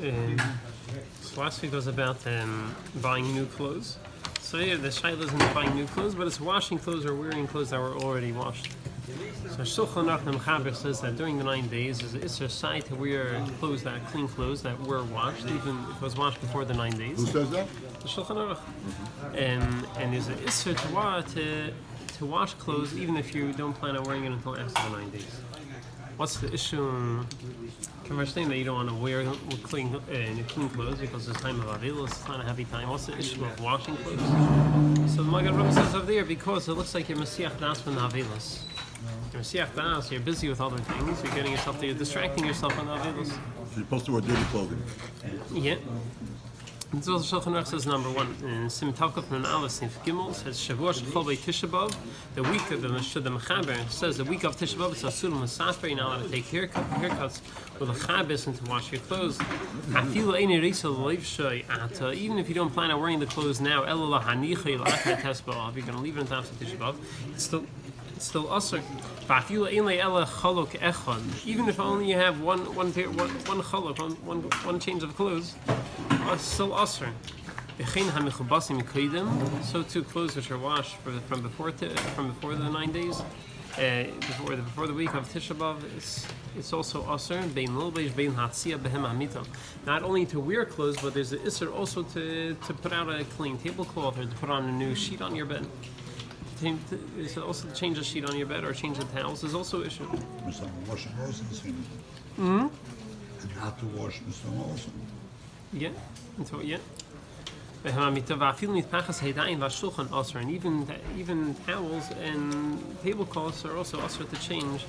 So last week was about buying new clothes. So yeah, the shaila isn't buying new clothes, but it's washing clothes or wearing clothes that were already washed. So Shulchan Aruch Mechaber says that during the 9 days it's a side to wear clothes that clean clothes that were washed, even if it was washed before the 9 days. Who says that? The Shulchan Aruch. And there's an issur to wash clothes even if you don't plan on wearing it until after the 9 days. What's the issue? Can we understand that you don't want to wear clean clothes because it's time of Avilos, it's not a happy time. What's the issue of washing clothes? So the Magen Avraham says over there because it looks like you're Messiach Das from the Avilos. You're Messiach Das, you're busy with other things, you're getting yourself, you're distracting yourself on the Avilos. So you're supposed to wear dirty clothing. Yeah. And so Shulchan Aruch says number one, in Sim Talkuf Nun Aleph Sif Gimel says Shavuot Shechol Bei Tisha B'Av, the week of the Mechaber says the week of Tisha B'Av it's Asur L'Masafer, you're not allowed to take haircuts with a chabis and to wash your clothes. Afilu Eini Reisa L'Leivshoi Ata, even if you don't plan on wearing the clothes now, Elo L'Hanichei L'Achar Tes B'Av, you're going to leave it until after Tisha B'Av. It's still usher. Even if only you have one chaluk, one change of clothes, it's still usher. So too clothes which are washed from before the 9 days, before the week of Tisha B'Av, it's also usher. Not only to wear clothes, but there's the issur also to put out a clean tablecloth or to put on a new sheet on your bed. Is also to change the sheet on your bed or change the towels is also an issue. Washing and how to wash also. Yeah, and so yeah. And even towels and tablecloths are also also to change,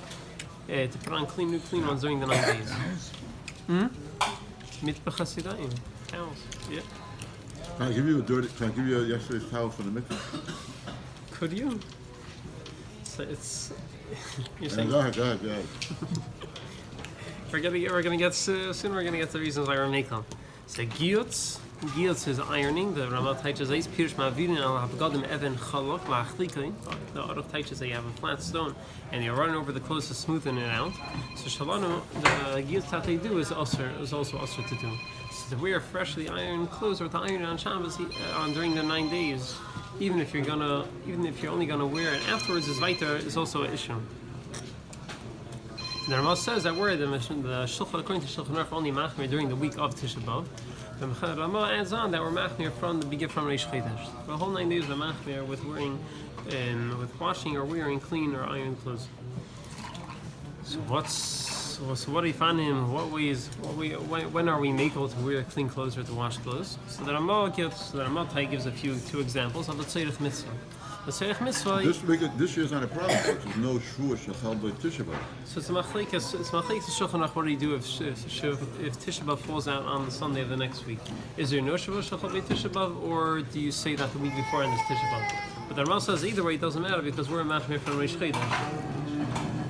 to put on new clean ones during the 9 days. Mitbechas towels. Yeah. Can I give you yesterday's towel for the mikvah? Could you? So it's. You're saying. Go ahead. We're gonna get soon. We're gonna get the reasons why we're making. So giyutz is ironing. The Ramat teaches is pirush ma'avirin al hafgadim even chalok la'achlikai. The Aruch teaches that you have a flat stone and you're running over the clothes to smoothen it out. So shalanu, the giyutz that they do is also usher to do. So to wear freshly ironed clothes or to iron on Shabbos during the 9 days. Even if you're only gonna wear it afterwards, is weiter is also an issue. The Rama says that word the Shulchan according to Shulchan Aruch only machmir during the week of Tisha B'Av. The Rama adds on that we're machmir from the beginning from Reish Chodesh. The whole 9 days we're machmir with wearing, with washing or wearing clean or iron clothes. So what do you find him? When are we able to wear clean clothes or to wash clothes? So the Rama gives two examples of the Tzorech Mitzvah. The Tzorech Mitzvah. This year's not a problem. There's no Shvuah Shechal Bei Tisha B'Av. So it's machlekes Shulchan Aruch. What do you do if Tisha B'Av falls out on the Sunday of the next week? Is there no Shvuah Shechal Bei Tisha B'Av, or do you say that the week before and it's Tisha B'Av? But the Rama says either way it doesn't matter because we're a machmir from Reish Chodesh.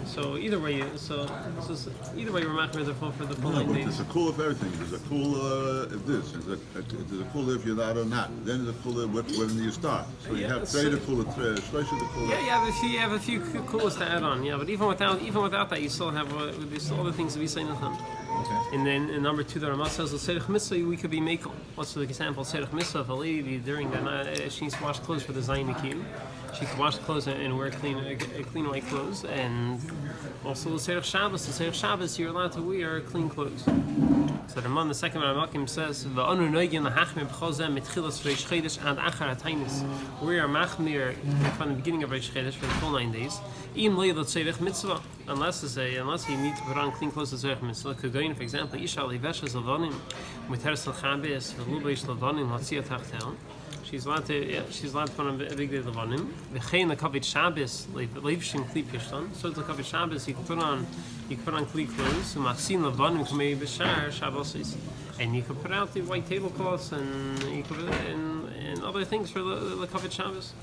So either way, we're machmir for the full 9 days. There's a kula for everything. There's a kula if this. There's a kula if you're that or not. Then there's a kula when you start. So you have trade the kula, especially the kula. Yeah, you have a few kulas to add on. Yeah, but even without that, you still have there's other things to be saying. Okay. And then in number 2, the Rama says the Tzorech Mitzvah we could be making. What's the example? Tzorech Mitzvah, if a lady during the night she needs to wash clothes for the Zayin Nikim, she can wash clothes and wear clean white clothes. And also the Tzorech Shabbos. The Tzorech Shabbos you're allowed to wear clean clothes. So the Ramon, the second Ramakim says v'anu noigin lahachmir b'chozem mitchilas Reish Chodesh ad achar hatainis. We are machmir from the beginning of Reish Chodesh for the full 9 days. Im leil Tzorech Mitzvah. Unless you need to put on clean clothes to Tzorech Mitzvah. Kugoyin, for example, Isha liveshes lavanim miteres l'chabes v'lubesh lavanim hatzia tachtel. She's allowed to put on a big day lavanim. V'chein l'kavit Shabbos leivshim kli pishton. So the kavit Shabbos you can put on kli clothes. U'matsin lavanim kumei b'shar Shabbosis. And you can put out the white tablecloths and you can and other things for the kavit Shabbos.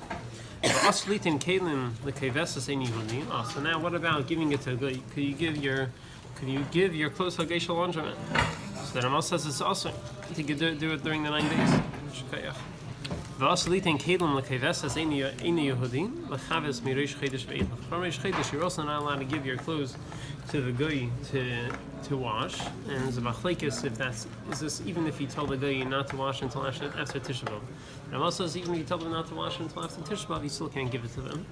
So now what about giving it to could you give your clothes to a geisha laundromat? So the Rama says it's also to do it during the 9 days. V'asalitin kelim lekevesas eni Yehudi lechaves mireish chedesh ve'edach. From Reish Chedesh, you're also not allowed to give your clothes to the guy to wash. And there's a machlekes if is this even if you tell the guy not to wash until after Tisha B'av. And also says even if you tell them not to wash until after Tisha B'av, you still can't give it to them.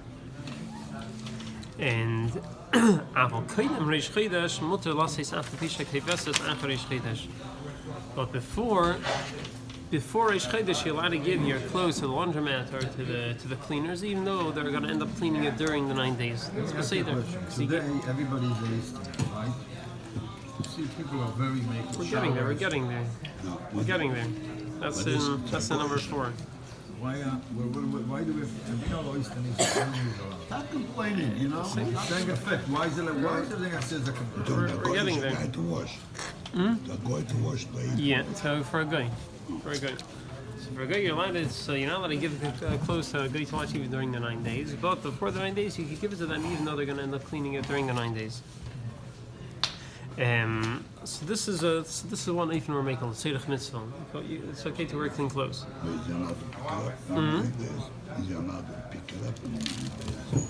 And aval koydem Reish Chedesh muter lasis after pisha kevesas after Reish Chedesh. But before Reish Chedesh, you're allowed to give your clothes to the laundromat or to the cleaners, even though they're going to end up cleaning it during the 9 days. That's what say there. Today, everybody's a list, right? You see, people are very making. We're getting there. We're getting there. That's the number 4. Why do we? And we know Oyster needs to Stop complaining, you know. saying effect. Why is everything that says a complaint? We're getting there. To wash. They're going to wash the Yeah. So for a guy. So for a guy, you're not allowed to give clothes to a guy to wash even during the 9 days. But before the 9 days, you can give it to them even though they're going to end up cleaning it during the 9 days. So this is one even we're making Tzedach Mitzvah. It's okay to wear clean clothes. Is you're allowed to pick it up.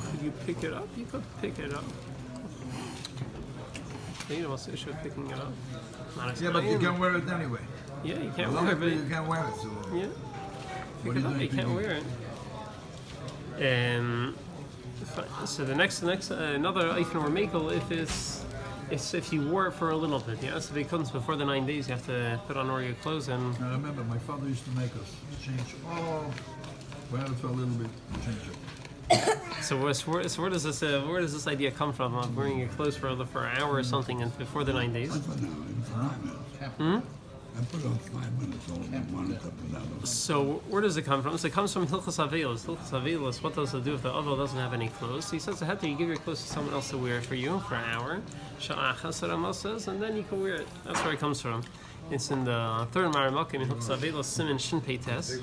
Could you pick it up? You could pick it up. You know what's the issue of picking it up? Yeah, but you can wear it anyway. Yeah, you can't wear it. But You can't wear it. So yeah, pick it up. You can't wear it. So the next another item or makel if you wore it for a little bit. Yeah, so if it comes before the 9 days, you have to put on all your clothes and. I remember my father used to make us change all. Wear it for a little bit, change it. So where does this idea come from? Of wearing your clothes for an hour or something and before the 9 days? I put on 5 minutes, only 1 cup of that. So where does it come from? So it comes from Hilchos Avelos. Hilchos Avelos, what does it do if the Avel doesn't have any clothes? So he says, you give your clothes to someone else to wear for you for an hour. Sha'achas, Rama says, and then you can wear it. That's where it comes from. It's in the third Maramakim in Hilchos Avelos, Siman Shin Pei Tes.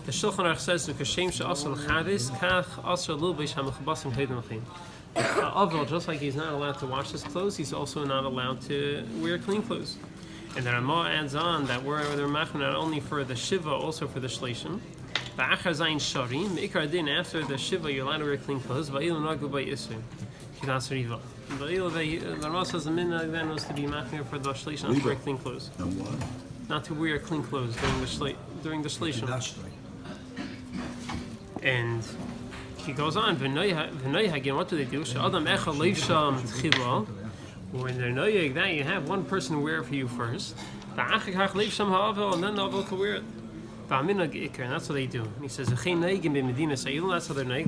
The Shulchan Aruch says, "Kashem she'asol chavis, kach asol lulbish hamachabasim heidemachim." Avel, just like he's not allowed to wash his clothes, he's also not allowed to wear clean clothes. And the Ramah adds on that they're machmir not only for the shiva, also for the shleishim. Ba'achar zayin sharim, ikar din after the shiva, you're allowed to wear clean clothes. Va'ilu nagu ba'yisur, kidas riva. The Ramah says the minhag then was to be machmir for the shleishim, not to wear clean clothes. And what? Not to wear clean clothes during the shleishim. That's right. And he goes on, again, what do they do? When they're noyeg that, you have one person wear it for you first. And then the Avel can wear it. And that's what they do. And he says, that's how they're noyeg.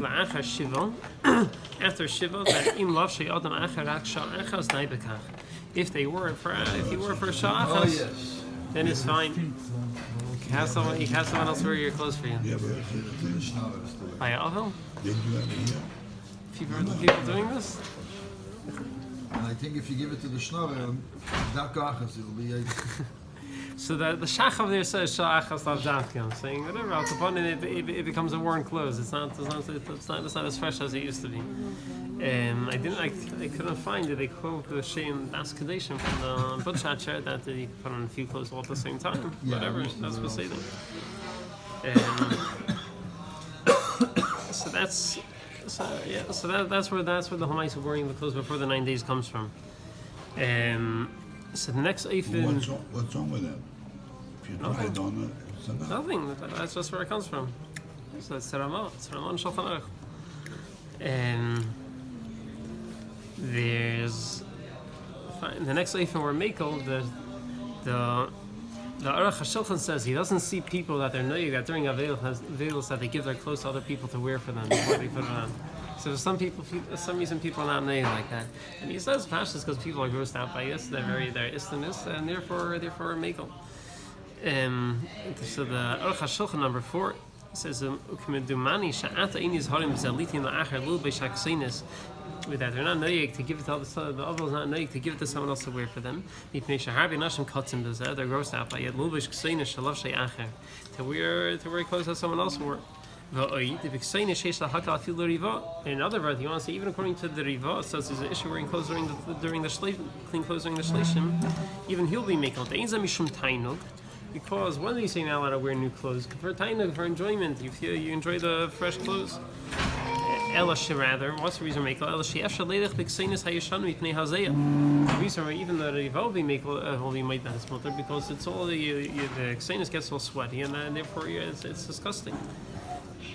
After Shiva, if you wore it for Sha'achas, then it's fine. You have someone else wear your clothes for you. Yeah, but By Avel? did you ever hear? People doing this? And I think if you give it to the schnorrer, that kachas, it'll be. So the Shachav there says Sha'achas Lav Davka, saying whatever. Al Kapanim, it becomes a worn clothes. It's not as fresh as it used to be. I couldn't find it. They quote the Shem Das Kadeshim from the Butchacher that they put on a few clothes all at the same time. Yeah, Whatever. That's what say So that's where the Hamais of wearing the clothes before the 9 days comes from. So the next Eifin. What's wrong with that? If you tried on it, it's enough. Nothing. That's just where it comes from. So it's Ramah. It's Ramah and Shulchan Aruch. There's the next Eifin where Mekel the Aruch HaShulchan says he doesn't see people that they're noyeg that during Avelos that they give their clothes to other people to wear for them before they put it on. So for some reason people are not noyeg like that. And he says Pashas because people are grossed out by this, they're Islamists, and therefore Mekel. So the Aruch HaShulchan number 4 says Ukmedumani Sha'ata Inis Harim Zalitin La'achar Lul Beishaksenis. With that, they're not noyeg to give it to the Avel is not noyeg to give it to someone else to wear for them. They're grossed out by it. To wear clothes that someone else wore. In other words, you want to say even according to the Riva, it says there's an issue wearing clothes during the clean clothes during the shleishim. Even he'll be making it. Because when are you saying not allowed to wear new clothes? For tainug, for enjoyment, you enjoy the fresh clothes. Elash rather, what's the reason we make Elash Efsha Leidach Bixenis Hayashanu Ipnei Hazeya? The reason why even the Rivalvi make Holy made that is mutter because it's all the Xenis gets all sweaty and therefore it's disgusting.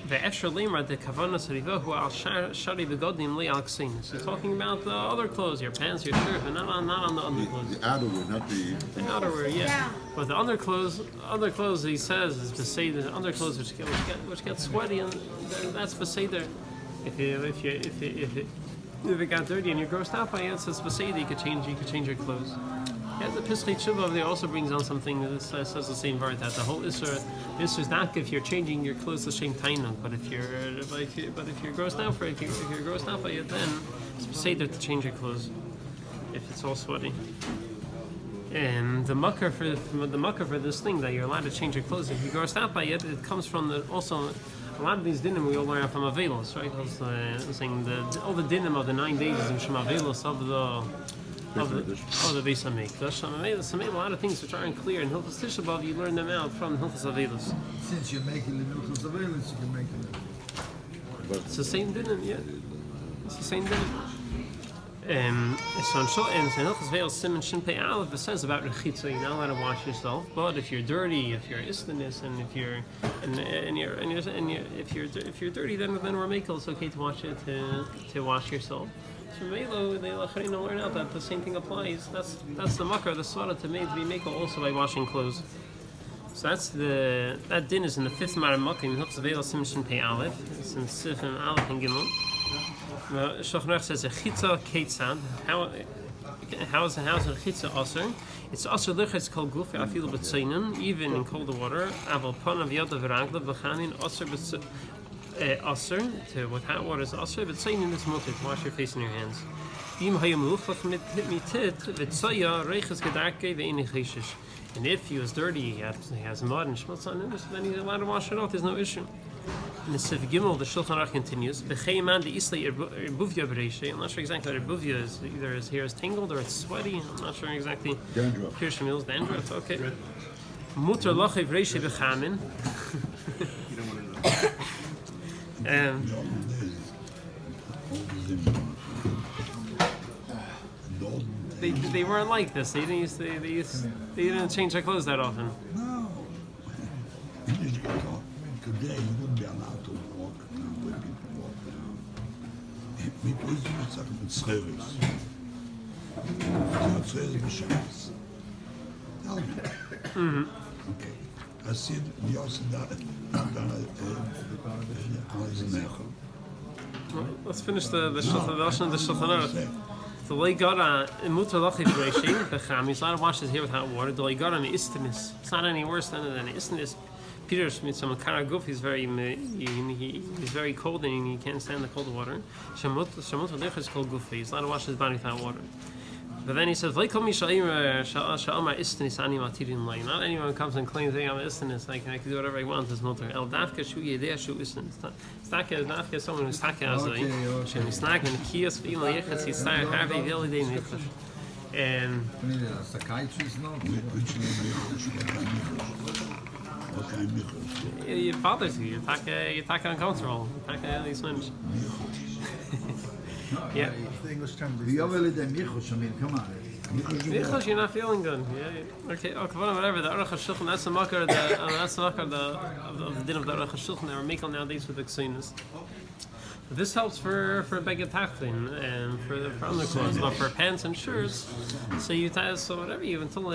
The Efsha Lemra the Kavanas Rivahu al Shari Begodim Le al Xenis. He's talking about the other clothes, your pants, your shirt, but not on the underclothes. The outerwear, not the Outerwear, yeah. But the underclothes he says is to say the underclothes which get sweaty and that's beseder. If it got dirty and you're grossed out by it, it says beseder you could change your clothes. Yeah, the Pischei Tshuva there also brings on something that says the same word that the whole Isser is not if you're changing your clothes the same tainug, but if you're grossed out for it, if you're grossed out by it, then it's beseder to change your clothes if it's all sweaty. And the mucker for this thing that you're allowed to change your clothes if you're grossed out by it, it comes from also. A lot of these dinim we all learn from Avelos, right? I was saying all the dinim of the 9 days is in Shem Avelos of the Beis Hamikdash. So made a lot of things which aren't clear in Hilchos Tisha B'Av. You learn them out from Hilchos Avelos. Since you're making the Hilchos Avelos, you can make it. It's the same dinim, yeah. It's the same dinim. So in Hilchos Avelos Siman Shin Pei Aleph it says about rechitza you're not allowed to wash yourself, but if you're dirty, if you're istanis, and if you're dirty, then we're makel. It's okay to wash it to wash yourself. So Melo they learn out that the same thing applies. That's the makar, the svara to be makel also by washing clothes. So that din is in the 5th Maramaka in Hilchos Avelos Siman Shin Pei Aleph. It's in Sif and Aleph and Gimel. Shochnach says a chitza ketzad. How is a chitza aser? It's aser lichas kol guf afilu b'tzeinen, even in cold water. Aval panav yada v'ragla v'chanin aser to with hot water is aser b'tzeinen is mutter to wash your face and your hands. Im hayamuch mit mitit v'tzaya reiches gedarke ve'enig chishish. And if he was dirty, he has mud and schmutz on him, then he's allowed to wash it off. There's no issue. In the Sif Gimel, the Shulchan Aruch continues. B'cheiman the Islay Erbuvia Bereishay. I'm not sure exactly what Erbuvia is. Either his hair is tangled or it's sweaty. I'm not sure exactly. dandruff. Here Shemil's dandruff. Okay. Mutar Lachev Reishay B'chamin. They weren't like this. They didn't change their clothes that often. No. Today you wouldn't be allowed to walk around where people walk around. Because you were talking about service. Not service Shabbos. Tell me. Okay. I said, we also done Let's finish the Shulchan Aruch. The Leigara Mutar Lachiv Reishing Becham. He's allowed to wash his hair with hot water. The Leigara and Istanis. It's not any worse than Istanis. Peter Schmidt, some Karaguf, he's very cold and he can't stand the cold water. Shamut Vadech is called Gufi. He's allowed to wash his body with hot water. But then he says, not anyone comes and claims they have istanis, I can do whatever I want, it's not El Dafka Shu Yedea Shu Istanis. Dafka is someone who's Taka Azai. Shem Isnak and Kias Vim Yechas, he's Star Harvey Vili Day Nicholas. And psychiatrist, no? it bothers you. You're Taka uncomfortable. Taka these men. Yeah. The English term. Come on. Michos, you're not feeling good. Yeah. Okay. Whatever. The Aruch HaShulchan. That's the makar. Of the din of the Aruch HaShulchan that we're making nowadays with the Xenis. This helps for Beged Tachlin and for underclothes, but for pants and shirts, so you so whatever you until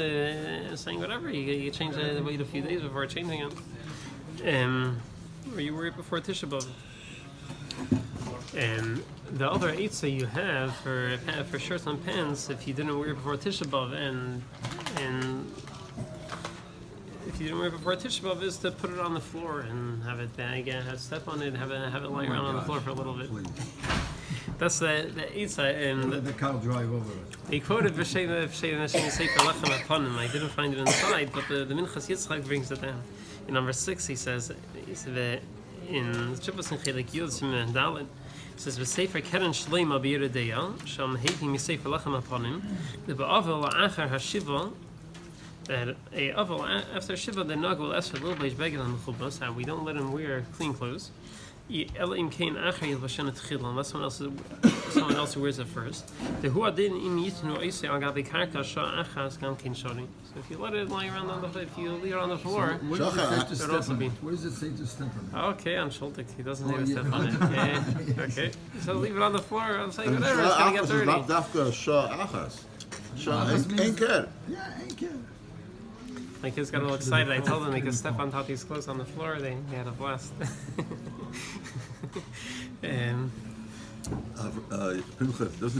saying whatever you change it, wait a few days before changing it, or you wear it before Tisha B'Av. And the other eitzah you have for shirts and pants, if you didn't wear it before Tisha B'Av, and if you didn't wear it before Tisha B'Av, is to put it on the floor and have it step on it, have it lying around on the floor for a little bit. That's the eitzah. And let the car drive over it. He quoted V'Shem Sefer Lechem Aponim. I didn't find it inside, but the Minchas Yitzchak brings it down. In number 6, he says in Chuvas and Chelik Yud Siman Dalet. It says V'Sefer Keren Shleima B'Yeredeya Sham Heitim Sefer Lechem Aponim the Ba'avel La'achar Hashiva that after Shiva the Nag will ask a little bit bigger than the Chubas, and we don't let him wear clean clothes. Unless someone else who wears it first. The who didn't in Yitnu Ise on Gabi Karka Shah Achas Gam Kin Shori. So if you let it lie around on the if you leave it on the floor, Where does it say to it'll also step on be. it? Where does it say to step on it? Okay, on Schultig, he doesn't need Oh, to yeah. step on it. Yeah. Okay, so leave it on the floor. I'm saying And whatever, it's Shah gonna get Achas is dirty. not dafka Shah Achas. Shah Achas ain't means- care. Yeah, ain't care. My kids got all excited. I told them they could step on Tati's clothes on the floor. They had a blast. Pinchas doesn't